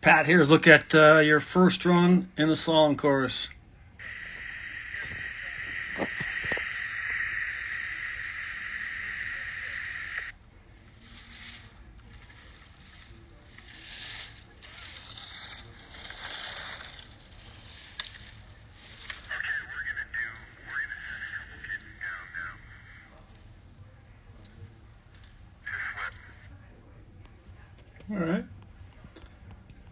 Pat, here's a look at your first run in the slalom course. All right.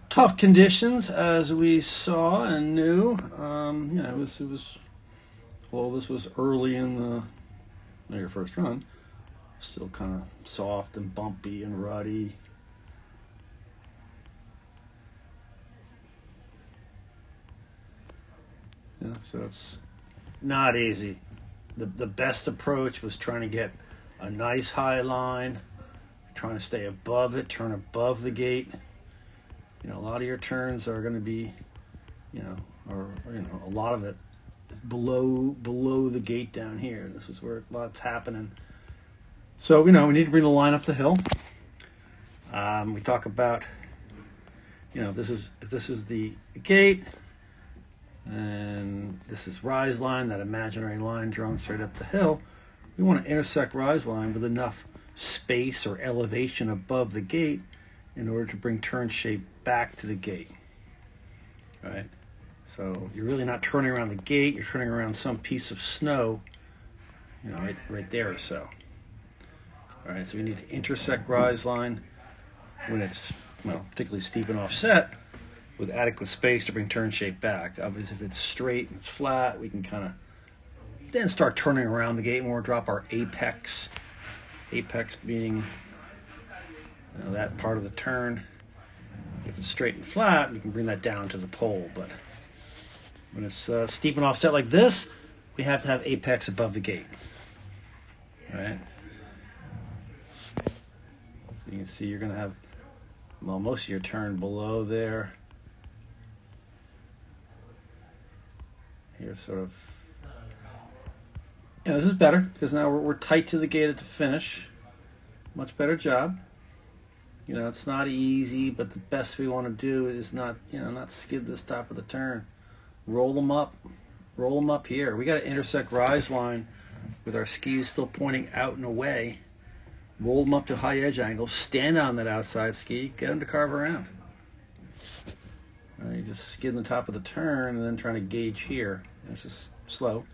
Tough conditions, as we saw and knew. Yeah, it was. Well, this was early in your first run. Still kind of soft and bumpy and ruddy. Yeah, so it's not easy. The best approach was trying to get a nice high line, trying to stay above it, turn above the gate. You know, a lot of your turns are going to be, a lot of it is below the gate down here. This is where a lot's happening. So, we need to bring the line up the hill. We talk about, if this is the gate, and this is rise line, that imaginary line drawn straight up the hill. We want to intersect rise line with enough space or elevation above the gate in order to bring turn shape back to the gate. Right? So you're really not turning around the gate, you're turning around some piece of snow, right there or so. All right, so we need to intersect rise line when it's, particularly steep and offset, with adequate space to bring turn shape back. Obviously, if it's straight and it's flat, we can kind of then start turning around the gate more, drop our apex. Apex being that part of the turn. If it's straight and flat, we can bring that down to the pole. But when it's steep and offset like this, we have to have apex above the gate. All right? So you can see you're going to have, most of your turn below there. Here, sort of. This is better because now we're tight to the gate at the finish. Much better job. It's not easy, but the best we want to do is not skid this top of the turn. Roll them up here. We got to intersect rise line with our skis still pointing out and away. Roll them up to high edge angle. Stand on that outside ski. Get them to carve around. You just skid the top of the turn and then trying to gauge here. It's just slow.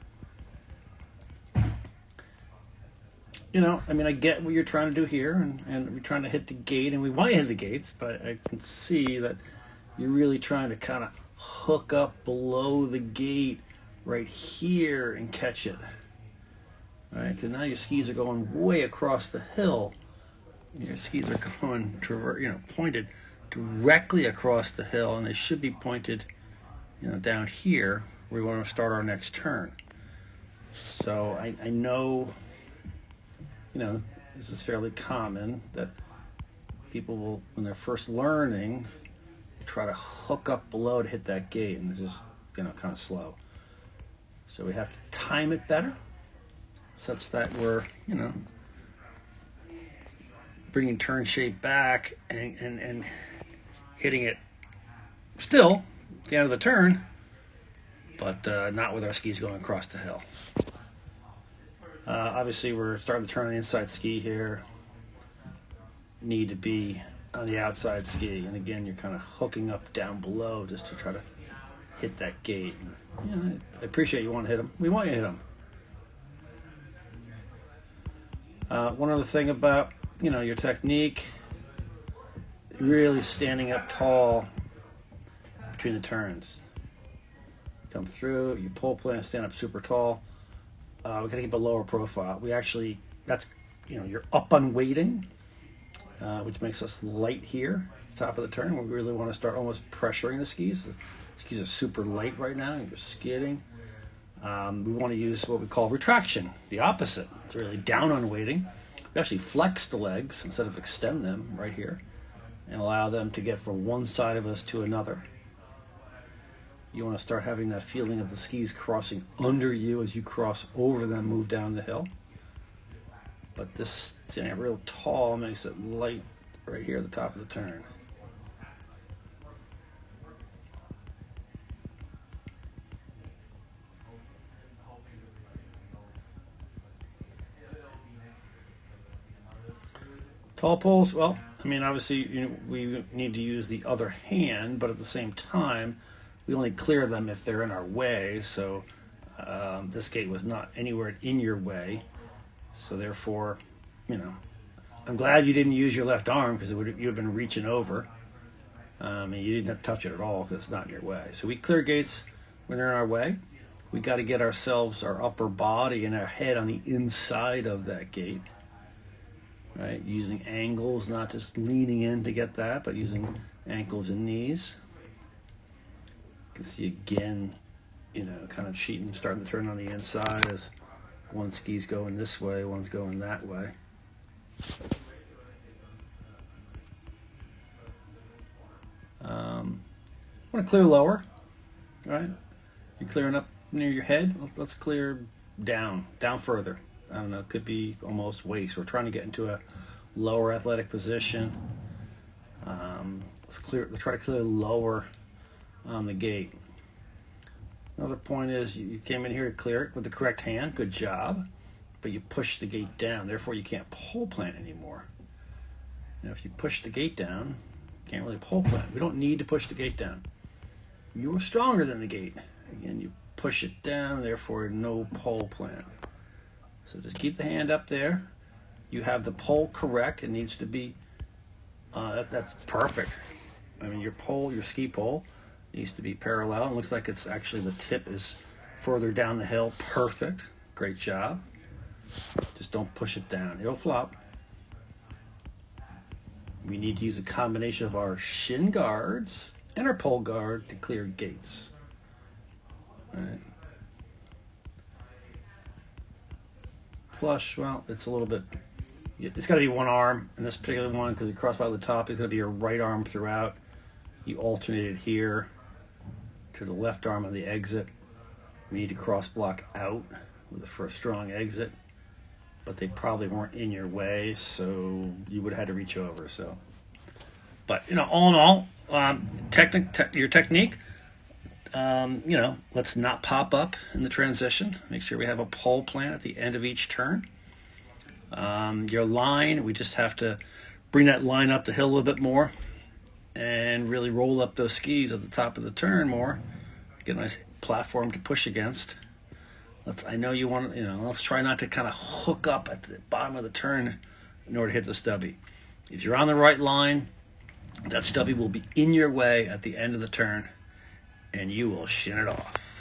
I get what you're trying to do here, and we're trying to hit the gate, and we want to hit the gates, but I can see that you're really trying to kind of hook up below the gate right here and catch it. All right, because now your skis are going way across the hill. Your skis are going, pointed directly across the hill, and they should be pointed, down here where we want to start our next turn. So I know, this is fairly common that people will, when they're first learning, try to hook up below to hit that gate, and it's just, kind of slow. So we have to time it better, such that we're, bringing turn shape back and hitting it still at the end of the turn, but not with our skis going across the hill. Obviously, we're starting to turn on the inside ski here. Need to be on the outside ski, and again, you're kind of hooking up down below just to try to hit that gate. I appreciate you want to hit them. We want you to hit them. One other thing about your technique, really standing up tall between the turns. Come through, you pole plant, stand up super tall. We got to keep a lower profile. You're up on weighting, which makes us light here at the top of the turn. We really want to start almost pressuring the skis. The skis are super light right now. You're skidding. We want to use what we call retraction, the opposite. It's really down on weighting. We actually flex the legs instead of extend them right here and allow them to get from one side of us to another. You want to start having that feeling of the skis crossing under you as you cross over them, move down the hill. But this standing real tall makes it light right here at the top of the turn. Tall poles, well, I mean, obviously, we need to use the other hand, but at the same time, we only clear them if they're in our way. So this gate was not anywhere in your way. So therefore, I'm glad you didn't use your left arm, because you would have been reaching over. And you didn't have to touch it at all because it's not in your way. So we clear gates when they're in our way. We got to get ourselves, our upper body and our head on the inside of that gate. Right, using angles, not just leaning in to get that, but using ankles and knees. You can see again, kind of cheating, starting to turn on the inside as one ski's going this way, one's going that way. I want to clear lower, right? You're clearing up near your head. Let's clear down further. I don't know, it could be almost waist. We're trying to get into a lower athletic position. Let's try to clear lower on the gate. Another point is you came in here to clear it with the correct hand. Good job. But you push the gate down. Therefore, you can't pole plant anymore. Now, if you push the gate down, you can't really pole plant. We don't need to push the gate down. You're stronger than the gate. Again, you push it down, therefore no pole plant. So just keep the hand up there. You have the pole correct. It needs to be, that's perfect. I mean, your ski pole needs to be parallel. It looks like it's actually, the tip is further down the hill. Perfect. Great job. Just don't push it down. It'll flop. We need to use a combination of our shin guards and our pole guard to clear gates. All right. Flush, well, it's a little bit, it's got to be one arm in this particular one, because you cross by the top. It's going to be your right arm throughout. You alternate it here to the left arm on the exit. We need to cross block out with a first strong exit, but they probably weren't in your way, so you would have had to reach over. So, but all in all, your technique. Let's not pop up in the transition. Make sure we have a pole plant at the end of each turn. Your line, we just have to bring that line up the hill a little bit more and really roll up those skis at the top of the turn more. Get a nice platform to push against. I know you want to, let's try not to kind of hook up at the bottom of the turn in order to hit the stubby. If you're on the right line, that stubby will be in your way at the end of the turn, and you will shin it off.